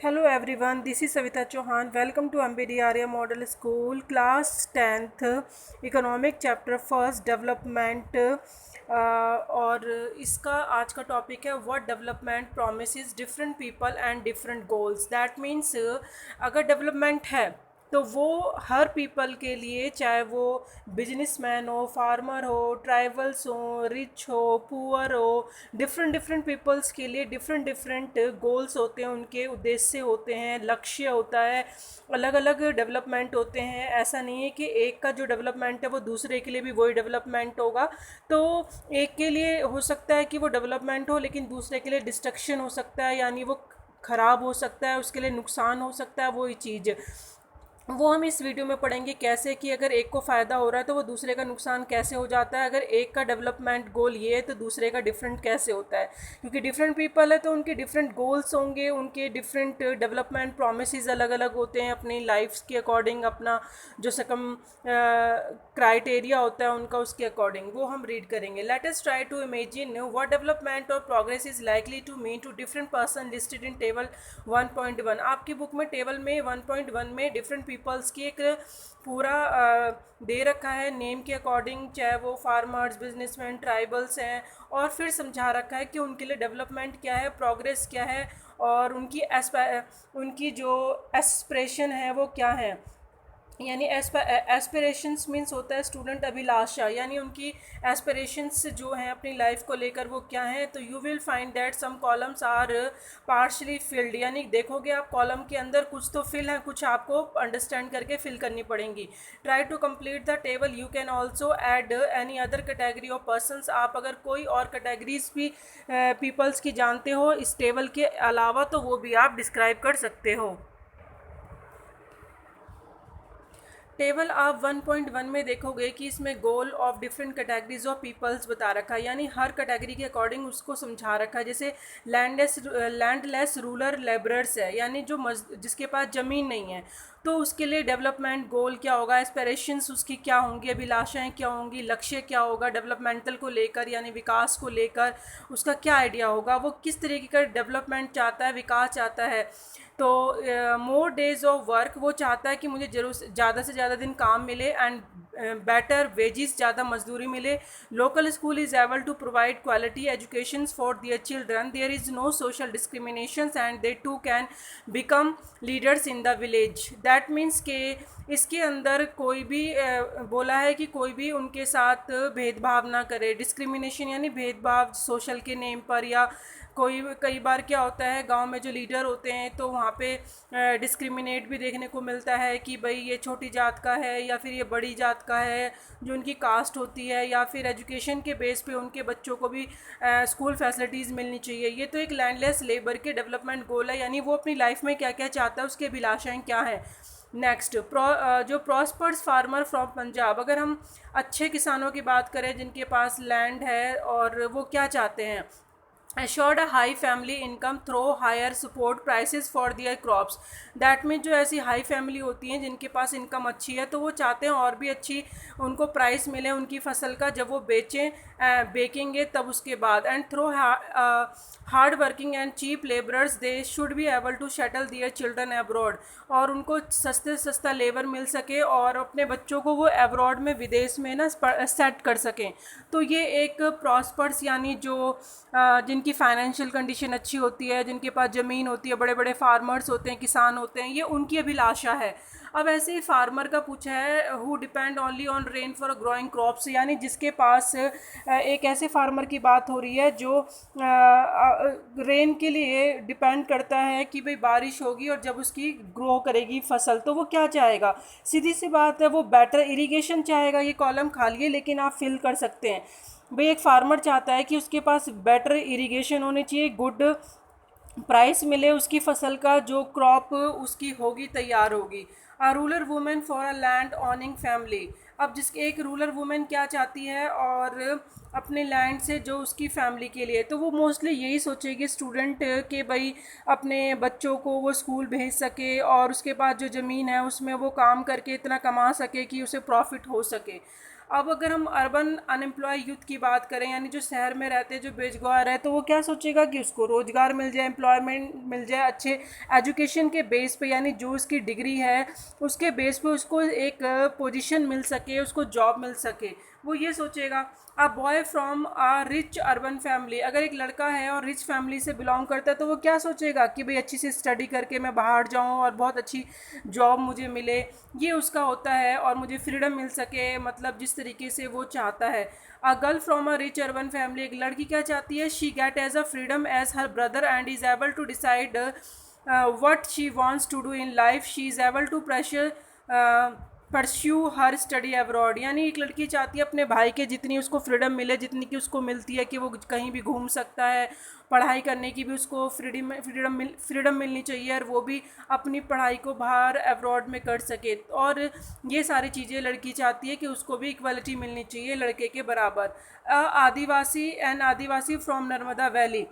Hello everyone, this is Savita Chauhan. Welcome to MBD Arya Model School, Class 10th, Economic Chapter First Development और इसका आज का topic है what development promises different people and different goals. That means अगर development है तो वो her people के लिए, चाहे वो बिजनेसमैन हो, फार्मर हो, ट्राइबल्स हो, रिच हो, पुअर हो, डिफरेंट डिफरेंट पीपल्स के लिए डिफरेंट डिफरेंट गोल्स होते हैं, उनके उद्देश्य होते हैं, लक्ष्य होता है, अलग अलग डेवलपमेंट होते हैं। ऐसा नहीं है कि एक का जो डेवलपमेंट है वो दूसरे के लिए भी वही डेवलपमेंट होगा। तो एक के लिए हो सकता है कि वो डेवलपमेंट हो, लेकिन दूसरे के लिए डिस्ट्रक्शन हो सकता है, यानी वो ख़राब हो सकता है, उसके लिए नुकसान हो सकता है। वही चीज़ वो हम इस वीडियो में पढ़ेंगे कैसे कि अगर एक को फ़ायदा हो रहा है तो वो दूसरे का नुकसान कैसे हो जाता है। अगर एक का डेवलपमेंट गोल ये है तो दूसरे का डिफरेंट कैसे होता है, क्योंकि डिफरेंट पीपल है तो उनके डिफरेंट गोल्स होंगे, उनके डिफरेंट डेवलपमेंट प्रोमिसेस अलग अलग होते हैं अपनी लाइफ के अकॉर्डिंग, अपना जो सकम क्राइटेरिया होता है उनका, उसके अकॉर्डिंग वो हम रीड करेंगे। Let us try to imagine what development और progress is likely to mean to different person listed in table 1.1। आपकी बुक में टेबल में 1.1 में डिफरेंट पीपल्स की एक पूरा दे रखा है नेम के अकॉर्डिंग, चाहे वो फार्मर्स, बिजनेसमैन, ट्राइबल्स हैं, और फिर समझा रखा है कि उनके लिए डेवलपमेंट क्या है, प्रोग्रेस क्या है, और उनकी जो एस्पिरेशन है वो क्या है। यानी एस्पिरेशंस मीन्स होता है स्टूडेंट अभिलाषा, यानी उनकी एस्पिरेशंस जो हैं अपनी लाइफ को लेकर वो क्या हैं। तो you will find that some columns are partially filled, यानी देखोगे आप कॉलम के अंदर कुछ तो फिल है, कुछ आपको अंडरस्टैंड करके फिल करनी पड़ेंगी। Try to complete the table. You can also add any other category of persons. आप अगर कोई और कैटेगरीज भी पीपल्स की जानते हो इस टेबल के अलावा तो वो भी आप डिस्क्राइब कर सकते हो। टेबल आप 1.1 में देखोगे कि इसमें goal of different categories of peoples बता रखा है, यानी हर कैटेगरी के अकॉर्डिंग उसको समझा रखा है। जैसे लैंडलेस रूरल लेबरर्स है, यानी जो जिसके पास ज़मीन नहीं है, तो उसके लिए डेवलपमेंट गोल क्या होगा, एस्पिरेशंस उसकी क्या होंगी, अभिलाषाएं क्या होंगी, लक्ष्य क्या होगा डेवलपमेंटल को लेकर, यानी विकास को लेकर उसका क्या आइडिया होगा, वो किस तरीके का डेवलपमेंट चाहता है, विकास चाहता है। तो मोर डेज ऑफ वर्क, वो चाहता है कि मुझे जरूर ज़्यादा से ज़्यादा दिन काम मिले, एंड बेटर वेजिस, ज़्यादा मजदूरी मिले। Local school is able to provide quality education for their children, there is no social discrimination and they too can become leaders in the village. That means के इसके अंदर कोई भी बोला है कि कोई भी उनके साथ भेदभाव ना करे। डिस्क्रिमिनेशन यानी भेदभाव सोशल के नेम पर, या कई बार क्या होता है गांव में जो लीडर होते हैं तो वहाँ पे डिस्क्रिमिनेट भी देखने को मिलता है कि भाई ये छोटी जात का है या फिर ये बड़ी जात का है, जो उनकी कास्ट होती है, या फिर एजुकेशन के बेस पे उनके बच्चों को भी स्कूल फैसिलिटीज़ मिलनी चाहिए। ये तो एक लैंडलेस लेबर के डेवलपमेंट गोल है, यानी वो अपनी लाइफ में क्या क्या चाहता है, उसकी अभिलाषाएँ क्या हैं। नेक्स्ट जो प्रॉस्पर्स फार्मर फ्रॉम पंजाब, अगर हम अच्छे किसानों की बात करें जिनके पास लैंड है, और वो क्या चाहते हैं, assured a high family income through higher support prices for their crops। That mean जो ऐसी हाई फैमिली होती हैं जिनके पास इनकम अच्छी है तो वो चाहते हैं और भी अच्छी उनको प्राइस मिले उनकी फसल का जब वो बेचेंगे तब उसके बाद। And through hard working and cheap labourers they should be able to shuttle their children abroad, और उनको सस्ते सस्ता लेबर मिल सके और अपने बच्चों को वो अब्रॉड में, विदेश में ना सेट कर सकें। तो ये एक प्रॉस्पर्स, यानी जो जिनकी फाइनेंशियल कंडीशन अच्छी होती है, जिनके पास ज़मीन होती है, बड़े बड़े फार्मर्स होते हैं, किसान होते हैं, ये उनकी अभिलाषा है। अब ऐसे ही फार्मर का पूछा है who depend only on rain for growing crops, यानी जिसके पास एक ऐसे फार्मर की बात हो रही है जो रेन के लिए डिपेंड करता है कि भाई बारिश होगी और जब उसकी ग्रो करेगी फसल तो वो क्या चाहेगा। सीधी सी बात है, वो बेटर इरिगेशन चाहेगा। ये कॉलम खाली है लेकिन आप फिल कर सकते हैं। भाई एक फार्मर चाहता है कि उसके पास बेटर इरिगेशन होनी चाहिए, गुड प्राइस मिले उसकी फसल का, जो क्रॉप उसकी होगी तैयार होगी। A rural women for a land ऑनिंग family, अब जिसके एक रूरल वुमेन क्या चाहती है और अपने लैंड से जो उसकी फैमिली के लिए, तो वो मोस्टली यही सोचेगी स्टूडेंट के भाई अपने बच्चों को वो स्कूल भेज सके और उसके पास जो ज़मीन है उसमें वो काम करके इतना कमा सके कि उसे प्रॉफिट हो सके। अब अगर हम अर्बन अनएम्प्लॉय यूथ की बात करें, यानी जो शहर में रहते हैं, जो बेरोजगार है, तो वो क्या सोचेगा कि उसको रोज़गार मिल जाए, एम्प्लॉयमेंट मिल जाए अच्छे एजुकेशन के बेस पे, यानी जो उसकी डिग्री है उसके बेस पे उसको एक पोजीशन मिल सके, उसको जॉब मिल सके, वो ये सोचेगा। A boy from a rich urban family, अगर एक लड़का है और रिच फैमिली से बिलोंग करता है तो वो क्या सोचेगा कि भाई अच्छी सी स्टडी करके मैं बाहर जाऊँ और बहुत अच्छी जॉब मुझे मिले, ये उसका होता है, और मुझे फ्रीडम मिल सके, मतलब जिस तरीके से वो चाहता है। A girl from a rich urban family, एक लड़की क्या चाहती है, she get as a freedom as her brother and is able to decide what she wants to do in life, she is able to pressure pursue her study abroad, यानी एक लड़की चाहती है अपने भाई के जितनी उसको फ्रीडम मिले, जितनी की उसको मिलती है कि वो कहीं भी घूम सकता है, पढ़ाई करने की भी उसको फ्रीडम मिलनी चाहिए, और वो भी अपनी पढ़ाई को बाहर अब्रॉड में कर सके। और ये सारी चीज़ें लड़की चाहती है कि उसको भी इक्वलिटी मिलनी चाहिए लड़के के बराबर। आदिवासी फ्रॉम नर्मदा वैली,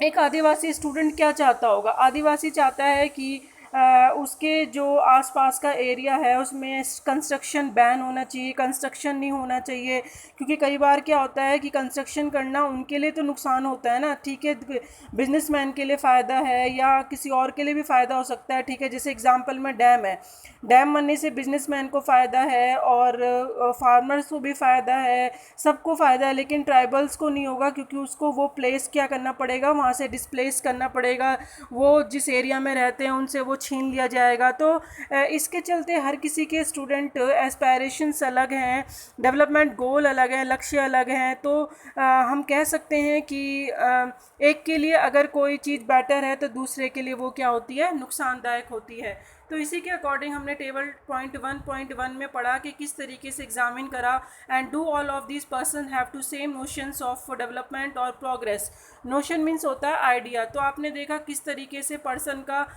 एक आदिवासी स्टूडेंट क्या चाहता होगा, आदिवासी चाहता है कि उसके जो आसपास का एरिया है उसमें कंस्ट्रक्शन बैन होना चाहिए, कंस्ट्रक्शन नहीं होना चाहिए, क्योंकि कई बार क्या होता है कि कंस्ट्रक्शन करना उनके लिए तो नुकसान होता है ना, ठीक है, बिजनेसमैन के लिए फ़ायदा है या किसी और के लिए भी फ़ायदा हो सकता है, ठीक है, जैसे एग्जांपल में डैम है, डैम बनने से बिजनेसमैन को फ़ायदा है और फार्मर्स को भी फ़ायदा है, सबको फ़ायदा है, लेकिन ट्राइबल्स को नहीं होगा, क्योंकि उसको वो प्लेस क्या करना पड़ेगा, वहाँ से डिस्प्लेस करना पड़ेगा, वो जिस एरिया में रहते हैं उनसे वो छीन लिया जाएगा। तो इसके चलते हर किसी के स्टूडेंट एस्पायरेशंस अलग हैं, डेवलपमेंट गोल अलग हैं, लक्ष्य अलग हैं, तो हम कह सकते हैं कि एक के लिए अगर कोई चीज़ बेटर है तो दूसरे के लिए वो क्या होती है, नुकसानदायक होती है। तो इसी के अकॉर्डिंग हमने टेबल पॉइंट 1 में पढ़ा कि किस तरीके से एग्जामिन करा, and do all of this person have to same notions of development और प्रोग्रेस। नोशन मीन्स होता है आइडिया, तो आपने देखा किस तरीके से पर्सन का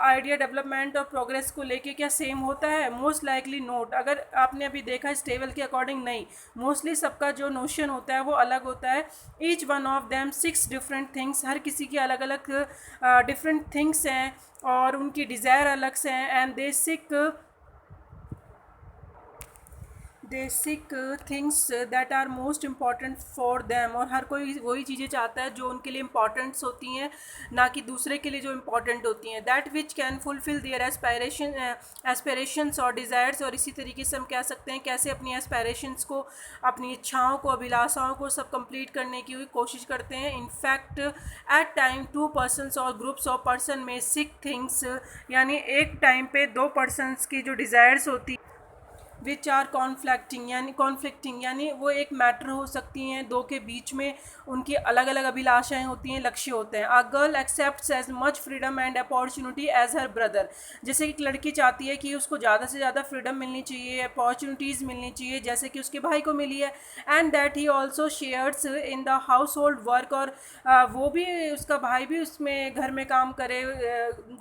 आइडिया डेवलपमेंट और प्रोग्रेस को लेके क्या सेम होता है, मोस्ट लाइकली नोट। अगर आपने अभी देखा इस टेबल के अकॉर्डिंग नहीं, मोस्टली सबका जो नोशन होता है वो अलग होता है। Each one of them 6 different things, हर किसी की अलग अलग डिफरेंट थिंग्स हैं और उनकी डिज़ायर अलग से हैं, and they seek things that are most important for them, और हर कोई वही चीज़ें चाहता है जो उनके लिए इम्पॉर्टेंट्स होती हैं, ना कि दूसरे के लिए जो इम्पॉर्टेंट होती हैं। That which can fulfil there aspirations और डिज़ायर्स, और इसी तरीके से हम कह सकते हैं कैसे अपनी एस्पिरेशंस को, अपनी इच्छाओं को, अभिलाषाओं को सब कंप्लीट करने की कोशिश करते हैं। इनफैक्ट एट टाइम 2 पर्सनस और ग्रुप्स ऑफ पर्सन में सिक थिंग्स, यानी एक टाइम पे 2 पर्सनस की जो डिज़ायर्स होती विच आर कॉन्फ्लिक्टिंग, यानी वो एक मैटर हो सकती हैं, दो के बीच में उनकी अलग अलग अभिलाषाएं होती हैं, लक्ष्य होते हैं। A girl accepts as much freedom and opportunity as her brother, जैसे कि एक लड़की चाहती है कि उसको ज़्यादा से ज़्यादा फ्रीडम मिलनी चाहिए, अपॉर्चुनिटीज़ मिलनी चाहिए जैसे कि उसके भाई को मिली है, and that he also shares in the house hold work, और वो भी, उसका भाई भी उसमें घर में काम करे,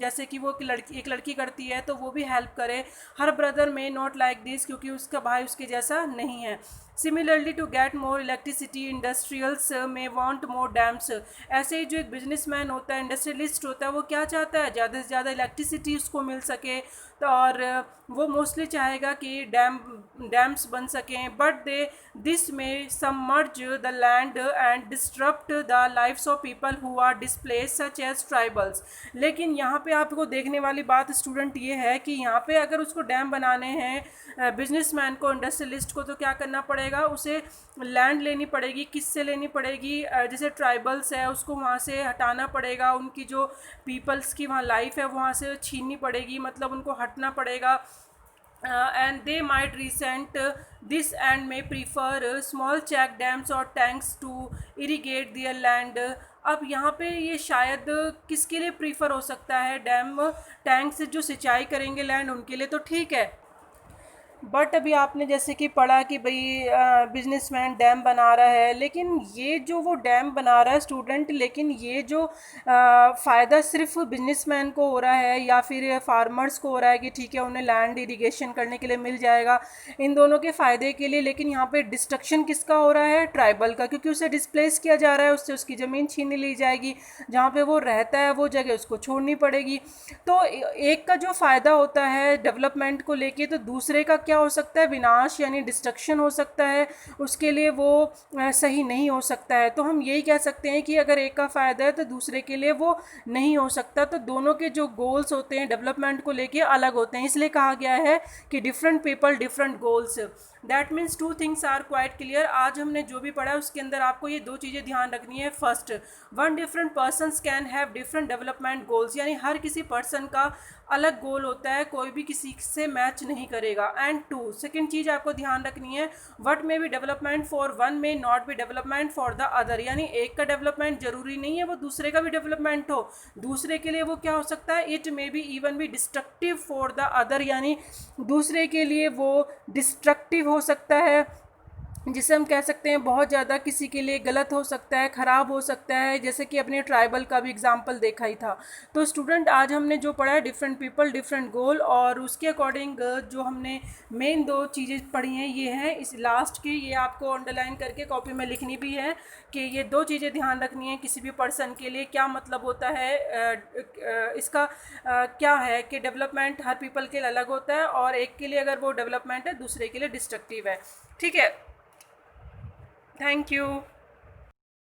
जैसे कि वो एक लड़की करती है तो वो भी हेल्प करे। Her brother may not like this, क्योंकि उसका भाई उसके जैसा नहीं है। Similarly to get more electricity industrials may want more dams, ऐसे ही जो एक बिजनेसमैन होता है, इंडस्ट्रियलिस्ट होता है, वो क्या चाहता है, ज़्यादा से ज़्यादा इलेक्ट्रिसिटी उसको मिल सके, तो और वो मोस्टली चाहेगा कि डैम्स बन सकें, but this may submerge the land and disturbed the lifes of people who are displace such as tribals. लेकिन यहाँ पे आपको देखने वाली बात स्टूडेंट ये है कि यहाँ पे अगर उसको डैम बनाने हैं बिजनेसमैन को, इंडस्ट्रियलिस्ट को, तो क्या करना पड़ेगा, उसे लैंड लेनी पड़ेगी। किससे लेनी पड़ेगी, जैसे ट्राइबल्स है उसको वहाँ से हटाना पड़ेगा, उनकी जो पीपल्स की वहाँ लाइफ है वहाँ से छीननी पड़ेगी, मतलब उनको हटना पड़ेगा, and they might resent this and may prefer small check dams और tanks to irrigate their land. अब यहाँ पे ये शायद किसके लिए प्रीफर हो सकता है, डैम टैंक से जो सिंचाई करेंगे लैंड उनके लिए तो ठीक है, बट अभी आपने जैसे कि पढ़ा कि भाई बिजनेसमैन डैम बना रहा है, लेकिन ये जो वो डैम बना रहा है स्टूडेंट, लेकिन ये जो फ़ायदा सिर्फ बिजनेसमैन को हो रहा है या फिर फार्मर्स को हो रहा है कि ठीक है उन्हें लैंड इरिगेशन करने के लिए मिल जाएगा, इन दोनों के फ़ायदे के लिए, लेकिन यहाँ पे डिस्ट्रक्शन किसका हो रहा है, ट्राइबल का, क्योंकि उसे डिस्प्लेस किया जा रहा है, उससे उसकी ज़मीन छीन ली जाएगी, जहाँ पे वो रहता है वो जगह उसको छोड़नी पड़ेगी। तो एक का जो फ़ायदा होता है डेवलपमेंट को लेके, तो दूसरे का क्या क्या हो सकता है, विनाश यानी डिस्ट्रक्शन हो सकता है, उसके लिए वो सही नहीं हो सकता है। तो हम यही कह सकते हैं कि अगर एक का फ़ायदा है तो दूसरे के लिए वो नहीं हो सकता। तो दोनों के जो गोल्स होते हैं डेवलपमेंट को लेके अलग होते हैं, इसलिए कहा गया है कि different people different goals. That means two things are quite clear. आज हमने जो भी पढ़ा है उसके अंदर आपको ये दो चीज़ें ध्यान रखनी है। First, one different persons can have different development goals, यानी हर किसी पर्सन का अलग गोल होता है, कोई भी किसी से मैच नहीं करेगा। एंड टू, सेकेंड चीज़ आपको ध्यान रखनी है, what may be development for one may not be development for the other, यानी एक का डेवलपमेंट जरूरी नहीं है वो दूसरे का भी डेवलपमेंट हो, दूसरे के लिए वो क्या हो सकता है, it may be even be destructive for the other, यानी दूसरे के लिए वो डिस्ट्रक्टिव हो सकता है, जिसे हम कह सकते हैं बहुत ज़्यादा किसी के लिए गलत हो सकता है, ख़राब हो सकता है, जैसे कि अपने ट्राइबल का भी एग्जांपल देखा ही था। तो स्टूडेंट आज हमने जो पढ़ा है डिफरेंट पीपल डिफरेंट गोल, और उसके अकॉर्डिंग जो हमने मेन दो चीज़ें पढ़ी हैं ये हैं, इस लास्ट की ये आपको अंडरलाइन करके कॉपी में लिखनी भी है कि ये दो चीज़ें ध्यान रखनी है किसी भी पर्सन के लिए, क्या मतलब होता है इसका क्या है कि डेवलपमेंट हर पीपल के लिए अलग होता है, और एक के लिए अगर वो डेवलपमेंट है दूसरे के लिए डिस्ट्रक्टिव है। ठीक है, थैंक यू।